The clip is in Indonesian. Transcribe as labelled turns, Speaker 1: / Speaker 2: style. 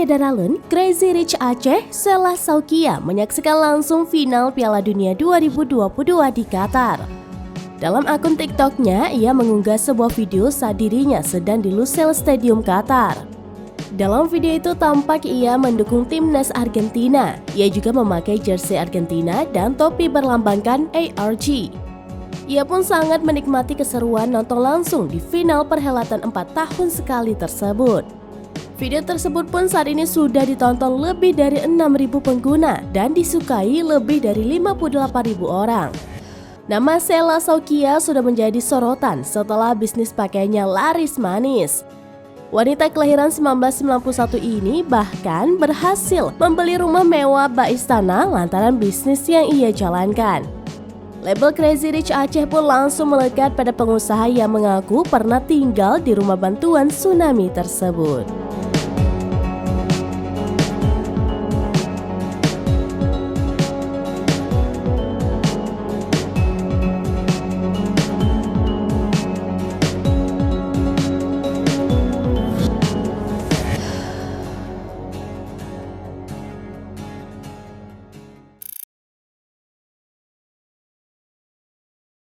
Speaker 1: Syederalun, Crazy Rich Aceh, Sela Saukia menyaksikan langsung final Piala Dunia 2022 di Qatar. Dalam akun TikToknya, ia mengunggah sebuah video saat dirinya sedang di Lusail Stadium Qatar. Dalam video itu tampak ia mendukung timnas Argentina. Ia juga memakai jersey Argentina dan topi berlambangkan ARG. Ia pun sangat menikmati keseruan nonton langsung di final perhelatan 4 tahun sekali tersebut. Video tersebut pun saat ini sudah ditonton lebih dari 6.000 pengguna dan disukai lebih dari 58.000 orang. Nama Sela Saukia sudah menjadi sorotan setelah bisnis pakaiannya laris manis. Wanita kelahiran 1991 ini bahkan berhasil membeli rumah mewah bak istana lantaran bisnis yang ia jalankan. Label Crazy Rich Aceh pun langsung melekat pada pengusaha yang mengaku pernah tinggal di rumah bantuan tsunami tersebut.